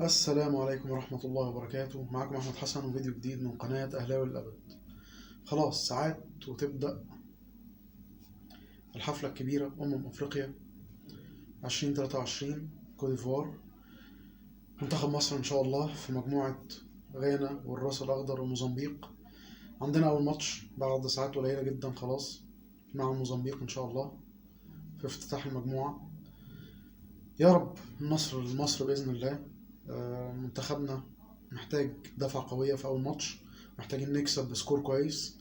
السلام عليكم ورحمة الله وبركاته. معكم أحمد حسن وفيديو جديد من قناة أهلاوي للأبد. خلاص ساعات وتبدأ الحفلة الكبيرة أفريقيا 2023 كوت ديفوار. منتخب مصر إن شاء الله في مجموعة غانا والراس الأخضر وموزمبيق. عندنا أول ماتش بعد ساعات قليلة جدا خلاص مع موزمبيق إن شاء الله في افتتاح المجموعة. يا رب النصر لمصر بإذن الله. منتخبنا محتاج دفعة قوية في أول ماتش، محتاجين نكسب بسكور كويس.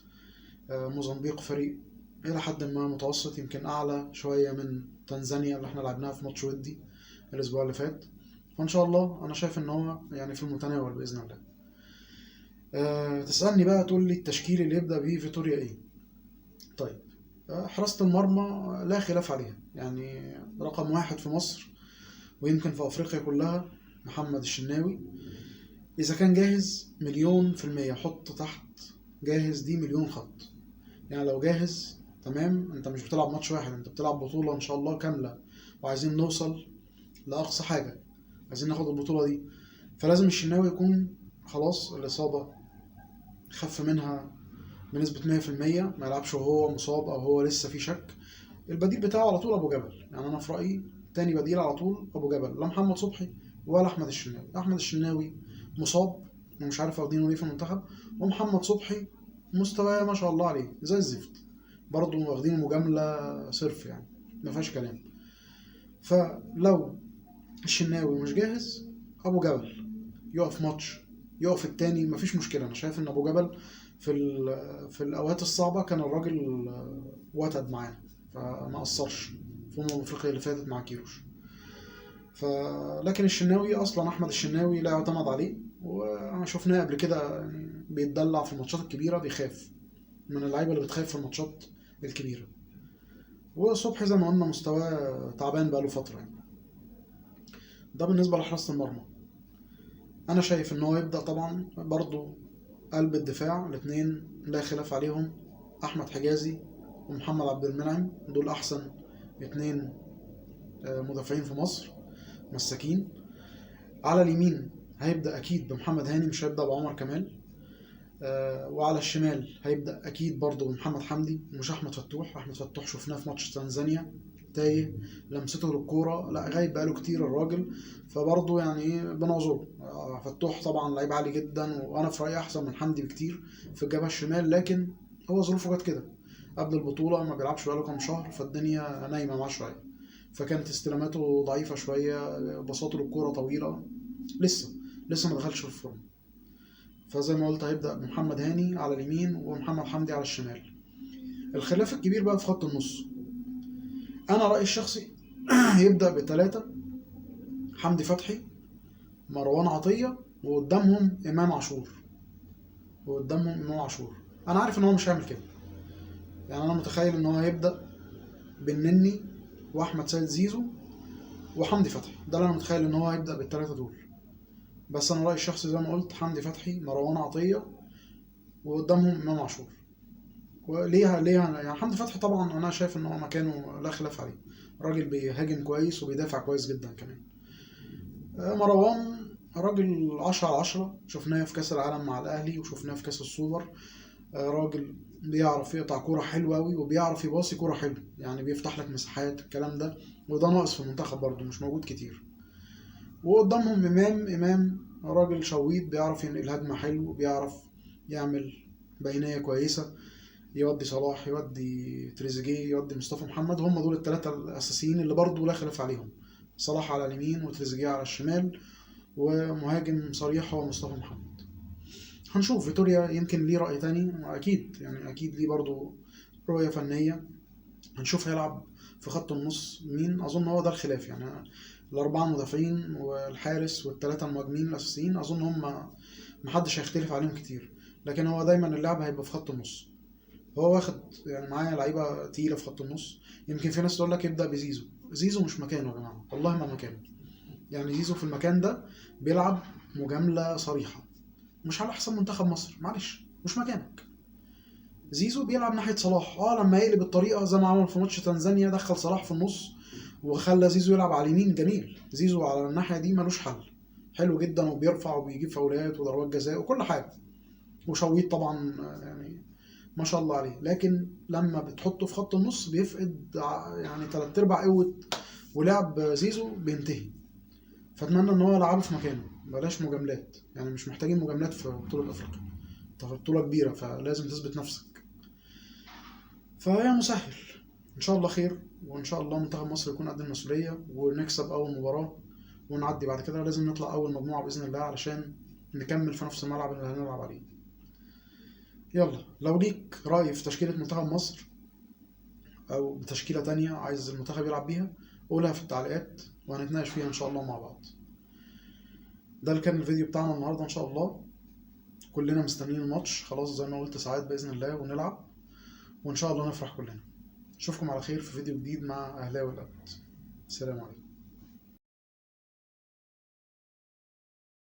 موزمبيق فريق إلى حد ما متوسط، يمكن أعلى شوية من تنزانيا اللي احنا لعبناها في ماتش ودي الأسبوع اللي فات. فإن شاء الله أنا شايف إن هو يعني في المتناول بإذن الله. تسألني بقى تقول لي التشكيل اللي يبدأ بيه فيتوريا إيه؟ طيب، حراسة المرمى لا خلاف عليها، يعني رقم واحد في مصر ويمكن في أفريقيا كلها محمد الشناوي. إذا كان جاهز 1,000,000%، حط تحت جاهز دي 1,000,000 خط. يعني لو جاهز تمام، انت مش بتلعب ماتش واحد، انت بتلعب بطولة ان شاء الله كاملة، وعايزين نوصل لأقصى حاجة، عايزين ناخد البطولة دي. فلازم الشناوي يكون خلاص الإصابة خف منها بنسبة 100%، ما يلعبش وهو مصاب أو هو لسه في شك. البديل بتاعه على طول أبو جبل، يعني أنا في رأيي تاني بديل على طول أبو جبل، لا محمد صبحي ولا أحمد الشناوي. أحمد الشناوي مصاب ومش عارف واخدينه ليه في المنتخب، ومحمد صبحي مستواه ما شاء الله عليه زي الزفت، برضه واخدينه مجاملة صرف، يعني ما فيهاش كلام. فلو الشناوي مش جاهز، أبو جبل يقف ماتش يقف التاني مفيش مشكلة. أنا شايف إن أبو جبل في الأوقات الصعبة كان الراجل وتد معانا، فما قصرش في أفريقيا اللي فاتت مع كيروش. لكن الشناوي أصلا أحمد الشناوي لا يعتمد عليه، وشفناه قبل كده يعني بيتدلع في الماتشات الكبيرة، بيخاف من اللعيبة اللي بتخاف في الماتشات الكبيرة. وصبحي زي ما قلنا مستواه تعبان بقاله فترة يعني. ده بالنسبة لحراسة المرمى. أنا شايف إن هو يبدأ طبعا برضو قلب الدفاع الاتنين لا خلاف عليهم، أحمد حجازي ومحمد عبد المنعم، دول أحسن اتنين مدافعين في مصر مساكين. على اليمين هيبدأ أكيد بمحمد هاني، مش هيبدأ بعمر كمال. وعلى الشمال هيبدأ أكيد برضه بمحمد حمدي، مش أحمد فتوح. أحمد فتوح شفناه في ماتش تنزانيا تايه، لمسته للكورة لا غايب بقاله كتير الراجل، فبرضه يعني إيه بنعذره. فتوح طبعا لعيب عالي جدا، وأنا في رأيي أحسن من حمدي بكتير في الجبهة الشمال، لكن هو ظروفه جت كده قبل البطولة، ما بيلعبش بقاله كام شهر، فالدنيا نايمة معاه شوية، فكانت استلاماته ضعيفة شوية، بساطه للكورة طويلة، لسه ما دخلش في الفورم. فزي ما قلت هيبدأ بمحمد هاني على اليمين ومحمد حمدي على الشمال. الخلاف الكبير بقى في خط النص. أنا رأيي الشخصي يبدأ بثلاثة: حمدي فتحي، مروان عطية، وقدامهم إمام عاشور. أنا عارف إن هو مش هيعمل كده، يعني أنا متخيل إن هو هيبدأ بالنني وأحمد سيد زيزو وحمدي فتحي، ده اللي أنا متخيل إن هو هيبدأ بالثلاثة دول. بس أنا رأيي الشخصي زي ما قلت حمدي فتحي، مروان عطية، وقدامهم إمام عاشور. وليه يعني حمدي فتحي طبعا انا شايف ان هو مكانه لا خلاف عليه، راجل بيهاجم كويس وبيدافع كويس جدا كمان. مروان راجل 10/10، شفناه في كأس العالم مع الأهلي وشفناه في كأس السوبر. راجل بيعرف يقطع كورة حلوة أوي وبيعرف يباصي كورة حلوة، يعني بيفتح لك مساحات الكلام ده، وده ناقص في المنتخب برضه، مش موجود كتير. وقدامهم إمام راجل شويط، بيعرف ينقل هجمة حلو، بيعرف يعمل بينية كويسة، يودي صلاح، يودي تريزيجيه، يودي مصطفى محمد. هم دول الثلاثة الأساسيين اللي برضه لا خلاف عليهم: صلاح على اليمين وتريزيجيه على الشمال، ومهاجم صريح هو مصطفى محمد. هنشوف فيتوريا يمكن ليه رأي تاني، أكيد يعني أكيد ليه برضه رؤية فنية. هنشوف هيلعب في خط النص مين. أظن هو ده الخلاف، يعني الأربعة المدافعين والحارس والثلاثة المهاجمين الأساسيين أظن هم محدش هيختلف عليهم كتير، لكن هو دايما اللعب هيبقى في خط النص. هو واخد يعني معايا لعيبه تقيله في خط النص. يمكن في ناس تقول لك يبدا بزيزو. زيزو مش مكانه يا جماعه، والله ما مكانه. يعني زيزو في المكان ده بيلعب مجامله صريحه، مش على حساب منتخب مصر، معلش مش مكانك. زيزو بيلعب ناحيه صلاح، لما يقلب الطريقه زي ما عمل في ماتش تنزانيا، دخل صلاح في النص وخلى زيزو يلعب على اليمين، جميل. زيزو على الناحيه دي ملوش حل، حلو جدا وبيرفع وبيجيب فاولات وضربات جزاء وكل حاجه، وشويط طبعا يعني ما شاء الله عليه. لكن لما بتحطه في خط النص بيفقد يعني 3/4 قوه، ولعب زيزو بينتهي. فاتمنى ان هو يلعبه في مكانه، بلاش مجاملات، يعني مش محتاجين مجاملات في بطوله افريقيا، انت في بطوله كبيره فلازم تثبت نفسك. فيا مسهل، ان شاء الله خير، وان شاء الله منتخب مصر يكون قد المسؤوليه ونكسب اول مباراه ونعدي. بعد كده لازم نطلع اول مجموعه باذن الله علشان نكمل في نفس الملعب اللي هنلعب عليه. يلا، لو ليك راي في تشكيله منتخب مصر او بتشكيله تانية عايز المنتخب يلعب بيها، قولها في التعليقات وهنتناقش فيها ان شاء الله مع بعض. ده اللي كان الفيديو بتاعنا النهارده ان شاء الله. كلنا مستنيين الماتش خلاص زي ما قلت، ساعات باذن الله ونلعب، وان شاء الله نفرح كلنا. اشوفكم على خير في فيديو جديد مع اهلاوي الابد. السلام عليكم.